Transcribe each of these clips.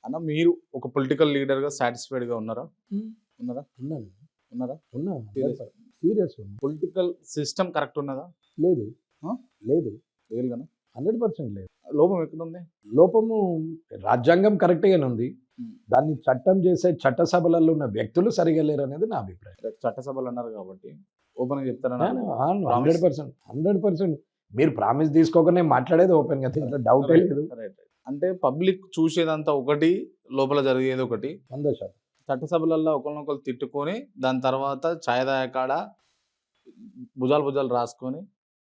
అన్న మీరు ఒక పొలిటికల్ లీడర్‌గా సాటిస్ఫైడ్‌గా ఉన్నారా? హ్మ్. ఉన్నారా? ఉన్నాను. ఉన్నారా? ఉన్నా. సీరియస్. సీరియస్ ఉన్నా. పొలిటికల్ సిస్టమ్ కరెక్ట్ ఉన్నదా? లేదు. ఆ? లేదు. రియల్‌గానా? 100% లేదు. లోపం ఎక్కడుంది? లోపము రాజ్యాంగం కరెక్ట్‌గానే ఉంది. హ్మ్. దాన్ని చట్టం చేసే చట్టసభలలో ఉన్న వ్యక్తులు సరిగ్గా లేరనేది నా అభిప్రాయం. రేపు చట్టసభలు అన్నారు కాబట్టి ఓపెన్‌గా చెప్తారని అవును. అవును. ప్రామిస్. 100%. 100% మీరు ప్రామిస్ తీసుకోకనే మాట్లాడేది ఓపెన్‌గా. దీంట్లో డౌటే రైట్. లేదు. రైట్. అంటే పబ్లిక్ చూసేదంతా ఒకటి, లోపల జరిగేది ఒకటి. 100%. చట్టసభలల్లో ఒకళ్ళనొకళ్ళు తిట్టుకొని, దాని తర్వాత చాయ్ తాగే కాడ భుజాలు భుజాలు రాసుకొని,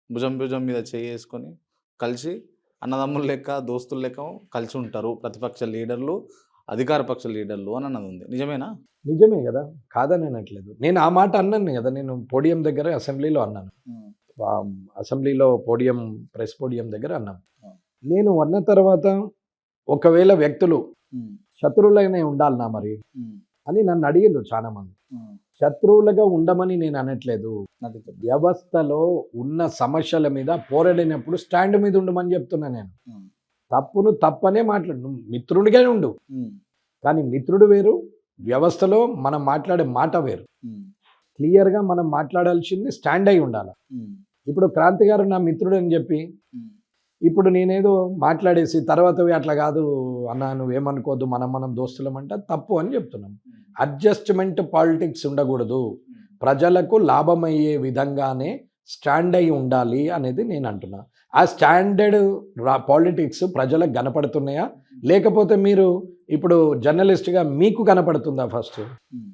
భుజం భుజం మీద చెయ్యేసుకొని, కలిసి అన్నదమ్ముల లెక్క, దోస్తుల లెక్క కలిసి ఉంటారు. ప్రతిపక్ష లీడర్లు, అధికార పక్ష లీడర్లు అని అన్నదుంది. నిజమేనా? నిజమే గదా! కాదని అనట్లేదు. నేను ఆ మాట అన్నాను గదా! నేను పోడియం దగ్గర అసెంబ్లీలో అన్నాను. హ్మ్. ఆహ్, అసెంబ్లీలో పోడియం ప్రెస్ పోడియం దగ్గర అన్నాను. ఆ! నేను అన్న తర్వాత ఒకవేళ వ్యక్తులు హ్మ్. శత్రువులైనే ఉండాలనా మరి హ్మ్. అని నన్ను అడిగిండ్రు చాలా మంది. హ్మ్. శత్రువులుగా ఉండమని నేను అనట్లేదు. నటించండి. వ్యవస్థలో ఉన్న సమస్యల మీద పోరాడినప్పుడు స్టాండ్ మీద ఉండమని చెప్తున్నా నేను. హ్మ్. తప్పును తప్పనే మాట్లాడు. నువ్వు మిత్రుడిగానే ఉండు. హ్మ్. కానీ మిత్రుడు వేరు, వ్యవస్థలో మనం మాట్లాడే మాట వేరు. హ్మ్. క్లియర్‌గా మనం మాట్లాడాల్సింది స్టాండ్ అయి ఉండాల. హ్మ్. ఇప్పుడు క్రాంతి గారు నా మిత్రుడు అని చెప్పి, హ్మ్. ఇప్పుడు నేనేదో మాట్లాడేసి తర్వాత "ఓయ్ అట్లా కాదు అన్న నువ్వేమనుకోవద్దు మనం దోస్తులం" అంటే అది తప్పు అని చెప్తున్నాం. అడ్జస్ట్‌మెంట్ పాలిటిక్స్ ఉండకూడదు. ప్రజలకు లాభమయ్యే విధంగానే స్టాండ్ అయి ఉండాలి అనేది నేను అంటున్నా. ఆ స్టాండర్డ్ పాలిటిక్స్ ప్రజలకు కనపడుతున్నాయా? లేకపోతే మీరు ఇప్పుడు జర్నలిస్ట్‌గా మీకు కనపడుతుందా ఫస్ట్? హ్మ్.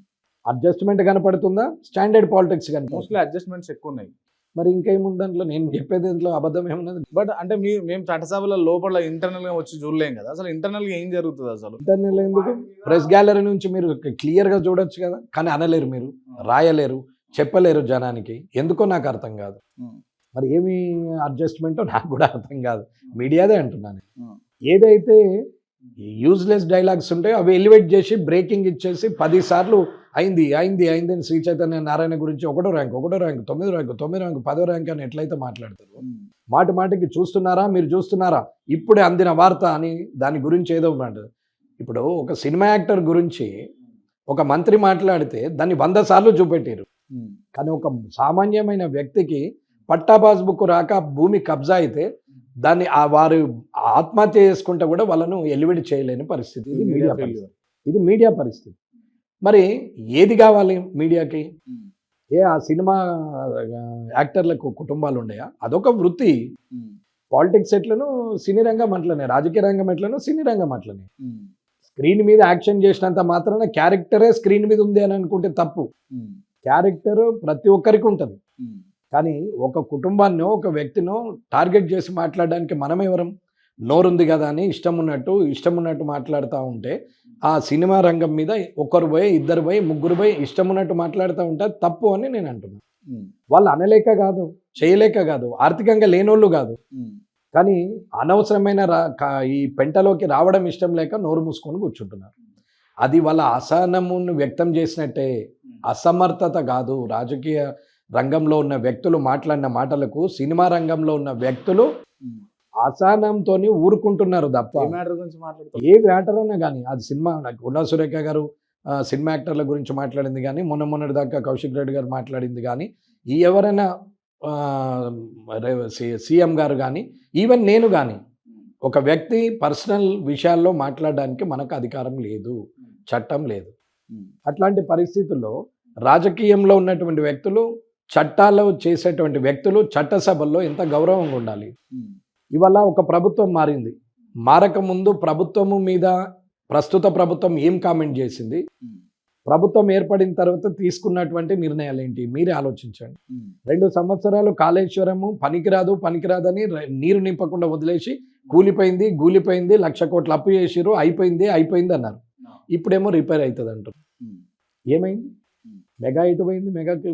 అడ్జస్ట్‌మెంట్ కనపడుతుందా? స్టాండర్డ్ పాలిటిక్స్ కనపడుతుందా? మోస్ట్‌లీ అడ్జస్ట్‌మెంట్స్ ఎక్కువున్నాయి. మరి ఇంకేముంది దాంట్లో? నేను చెప్పేది దీంట్లో అబద్ధం ఏమున్నది? బట్ అంటే మేము చట్టసభల లోపల ఇంటర్నల్‌గా వచ్చి చూడలేం గదా! అసలు ఇంటర్నల్‌గా ఏం జరుగుతదసలు? ఇంటర్నల్ ఎందుకు? ప్రెస్ గ్యాలరీ నుంచి మీరు క్లియర్‌గా చూడొచ్చు కదా! కానీ అనలేరు మీరు. రాయలేరు. చెప్పలేరు జనానికి. ఎందుకో నాకు అర్థం కాదు. హ్మ్. మరి ఏమి అడ్జస్ట్‌మెంటో నాకు కూడా అర్థం కాదు. మీడియాదే అంటున్నా నేను. హ్మ్. ఏదైతే యూజ్‌లెస్ డైలాగ్స్ ఉంటాయో అవి ఎలివేట్ చేసి బ్రేకింగ్ ఇచ్చేసి 10 సార్లు అయింది అని శ్రీ చైతన్య నారాయణ గురించి ఒకటో ర్యాంక్, 9 ర్యాంక్, 10 ర్యాంక్ అని ఎట్లయితే మాట్లాడతారో, హ్మ్. మాటికి చూస్తున్నారా? మీరు చూస్తున్నారా? ఇప్పుడే అందిన వార్త అని దాని గురించి ఏదో మాట. ఇప్పుడు ఒక సినిమా యాక్టర్ గురించి ఒక మంత్రి మాట్లాడితే దాన్ని 100 సార్లు చూపెట్టిర్రు. హ్మ్. కానీ ఒక సామాన్యమైన వ్యక్తికి పట్టా పాస్‌బుక్ రాక భూమి కబ్జా అయితే దాన్ని వారు ఆత్మహత్య చేసుకుంటే కూడా వాళ్ళను ఎలివిడి చేయలేని పరిస్థితి. ఇది మీడియా మీడియా ఫెయిల్యూర్. పరిస్థితి. ఇది మీడియా పరిస్థితి. మరి ఏది కావాలి మీడియాకి? హ్మ్. ఆ సినిమా యాక్టర్లకు కుటుంబాలు ఉండయా? అదొక వృత్తి. హ్మ్. పాలిటిక్స్ ఎట్లనో సినీ రంగం అట్లనే. రాజకీయ రంగం ఎట్లనో సినీ రంగం అట్లనే. హ్మ్. స్క్రీన్ మీద యాక్షన్ చేసినంత మాత్రాన క్యారెక్టరే స్క్రీన్ మీద ఉంది అని అనుకుంటే తప్పు. హ్మ్. క్యారెక్టర్ ప్రతి ఒక్కరికి ఉంటది. హ్మ్. కానీ ఒక కుటుంబాన్నో, ఒక వ్యక్తినో టార్గెట్ చేసి మాట్లాడడానికి మనమెవరం? నోరుంది గదా అని ఇష్టమున్నట్టు మాట్లాడుతా ఉంటే, ఆ సినిమా రంగం మీద ఒకరు పోయి, ఇద్దరు పోయి, ముగ్గురు పోయి ఇష్టమున్నట్టు మాట్లాడుతా ఉంటే అది తప్పు అని నేను అంటున్నా. హ్మ్. వాళ్ళు అనలేక గాదు, చేయలేక గాదు, ఆర్థికంగా లేనోళ్ళు గాదు. హ్మ్. కానీ అనవసరమైన ఈ పెంటలోకి రావడం ఇష్టం లేక నోరు మూసుకొని కూర్చుంటున్నారు. అది వాళ్ళ అసహనమును వ్యక్తం చేసినట్టే. అసమర్థత గాదు. రాజకీయ రంగంలో ఉన్న వ్యక్తులు మాట్లాడిన మాటలకు సినిమా రంగంలో ఉన్న వ్యక్తులు హ్మ్. అసహనంతోని ఊరుకుంటున్నారు తప్ప ఏ మ్యాటర్ గురించి మాట్లాడుతారు? ఏ మ్యాటర్ అన్నా గాని అది సినిమా నాకు ఉన్న సురేఖ గారు సినిమా యాక్టర్ల గురించి మాట్లాడింది గాని, మొన్నటి దాకా కౌశిక్ రెడ్డి గారు మాట్లాడింది గాని, ఎవరైనా ఆహ్, సీఎం గారు గాని, ఈవెన్ నేను గాని ఒక వ్యక్తి పర్సనల్ విషయాల్లో మాట్లాడడానికి మనకు అధికారం లేదు. చట్టం లేదు. హ్మ్. అట్లాంటి పరిస్థితుల్లో రాజకీయంలో ఉన్నటువంటి వ్యక్తులు, చట్టాలు చేసేటువంటి వ్యక్తులు చట్టసభల్లో ఎంత గౌరవంగా ఉండాలి. హ్మ్. ఇవాళ ఒక ప్రభుత్వం మారింది. మారకముందు ప్రభుత్వము మీద ప్రస్తుత ప్రభుత్వం ఏం కామెంట్ చేసింది? హ్మ్. ప్రభుత్వం ఏర్పడిన తర్వాత తీసుకున్నటువంటి నిర్ణయాలేంటి? మీరే ఆలోచించండి. హ్మ్. 2 సంవత్సరాలు కాళేశ్వరము పనికిరాదని నీరు నింపకుండా వదిలేసి గూలిపోయింది, 1,00,00,000,00,000 అప్పు చేసిర్రు, అయిపోయిందన్నారు. ఇప్పుడేమో రిపేర్ అయితదంటుర్రు. హ్మ్. ఏమైంది? హ్మ్. మెగా ఎటు పోయింది?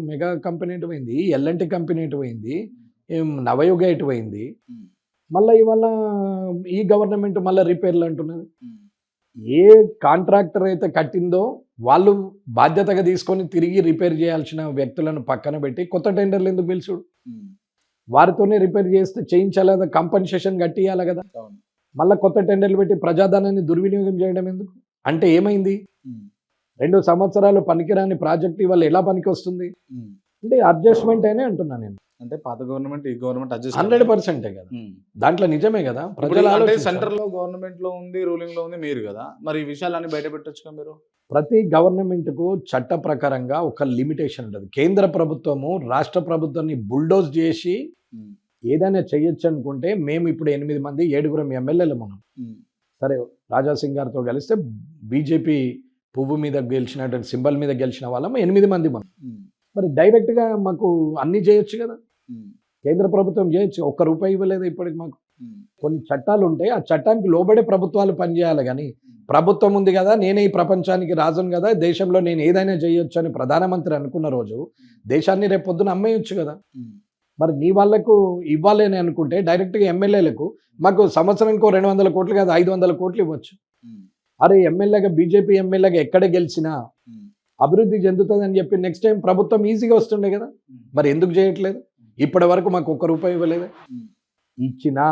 మెగా కంపెనీ ఎటు పోయింది? ఎల్&టీ కంపెనీ ఎటు పోయింది? నవయుగ ఎటు పోయింది? హ్మ్. మళ్ళా ఇవాళ ఈ గవర్నమెంట్ మళ్ళా రిపేర్లు అంటున్నది. హ్మ్. ఏ కాంట్రాక్టర్ అయితే కట్టిందో వాళ్ళు బాధ్యతగా తీసుకొని తిరిగి రిపేర్ చేయాల్సిన వ్యక్తులను పక్కన పెట్టి కొత్త టెండర్లు ఎందుకు పిలుచుడు? హ్మ్. వారితోనే రిపేర్ చేస్తే చేయించాలి కదా! కంపెన్సేషన్ కట్టియాలి కదా! అవును. మళ్ళా కొత్త టెండర్లు పెట్టి ప్రజాధనాన్ని దుర్వినియోగం చేయడం ఎందుకు? అంటే ఏమైంది? 2 సంవత్సరాలు పనికిరాని ప్రాజెక్ట్ ఇవాళ ఎలా పనికొస్తుంది? అంటే అడ్జస్ట్‌మెంట్ అనే అంటున్నా నేను. అంటే పాత గవర్నమెంట్ ఈ గవర్నమెంట్ అడ్జస్ట్ 100% కదా! దాంట్లో నిజమే కదా! ప్రజలు అంటే ఆలోచించాలి. సెంటర్‌లో గవర్నమెంట్‌లో ఉంది, రూలింగ్‌లో ఉంది మీరు కదా! మరి ఈ విషయాలన్నీ బయట పెట్టొచ్చుగా మీరు? ప్రతి గవర్నమెంట్‌కు చట్ట ప్రకారంగా ఒక లిమిటేషన్ ఉంటది. కేంద్ర ప్రభుత్వము రాష్ట్ర ప్రభుత్వాన్ని బుల్డోజ్ చేసి ఏదైనా చేయొచ్చు అనుకుంటే మేము ఇప్పుడు 8 మంది 7గురం ఎమ్మెల్యేలు మనం. సరే రాజా సింగ్ గారితో కలిస్తే బీజేపీ పువ్వు మీద గెలిచినటువంటి సింబల్ మీద గెలిచిన వాళ్ళం 8 మంది మనం. మరి డైరెక్ట్‌గా మాకు అన్నీ చేయొచ్చు కదా! కేంద్ర ప్రభుత్వం చేయొచ్చు. ఒక్క రూపాయి ఇవ్వలేదు ఇప్పటికి మాకు. కొన్ని చట్టాలు ఉంటాయి. ఆ చట్టానికి లోబడే ప్రభుత్వాలు పనిచేయాలి గానీ, ప్రభుత్వం ఉంది కదా! నేనే ఈ ప్రపంచానికి రాజును కదా! దేశంలో నేను ఏదైనా చేయొచ్చు అని ప్రధానమంత్రి అనుకున్న రోజు దేశాన్ని రేపు పొద్దున అమ్మేయొచ్చు కదా! మరి నీ వాళ్ళకు ఇవ్వాలి అని అనుకుంటే డైరెక్ట్‌గా ఎమ్మెల్యేలకు మాకు సంవత్సరానికో 200 కోట్లు కాదు 500 కోట్లు ఇవ్వచ్చు. అరే ఎమ్మెల్యేగా బీజేపీ ఎమ్మెల్యేగా ఎక్కడ గెలిచినా అభివృద్ధి చెందుతుందని చెప్పి నెక్స్ట్ టైం ప్రభుత్వం ఈజీగా వస్తుండే కదా! మరి ఎందుకు చేయట్లేదు? ఇప్పటి వరకు మాకు ఒక్క రూపాయి ఇవ్వలేదే. ఇచ్చినా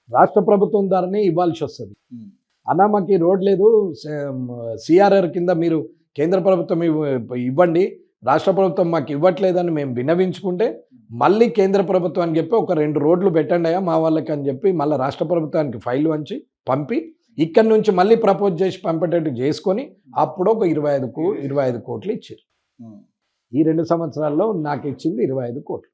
రాష్ట్ర ప్రభుత్వం ద్వారానే ఇవ్వాల్సి వస్తుంది. అన్నా మాకు ఈ రోడ్ లేదు, సిఆర్ఆర్ కింద మీరు కేంద్ర ప్రభుత్వం ఇవ్వండి, రాష్ట్ర ప్రభుత్వం మాకు ఇవ్వట్లేదని మేము విన్నవించుకుంటే మళ్ళీ కేంద్ర ప్రభుత్వానికి చెప్పి ఒక 2 రోడ్లు పెట్టండి అయ్యా మా వాళ్ళకి అని చెప్పి మళ్ళీ రాష్ట్ర ప్రభుత్వానికి ఫైల్ వంచి పంపి ఇక్కడ నుంచి మళ్ళీ ప్రపోజ్ చేసి పంపేటట్టు చేసుకొని అప్పుడు ఒక 25 కోట్లు ఇచ్చారు. ఈ 2 సంవత్సరాల్లో నాకు ఇచ్చింది 25 కోట్లు.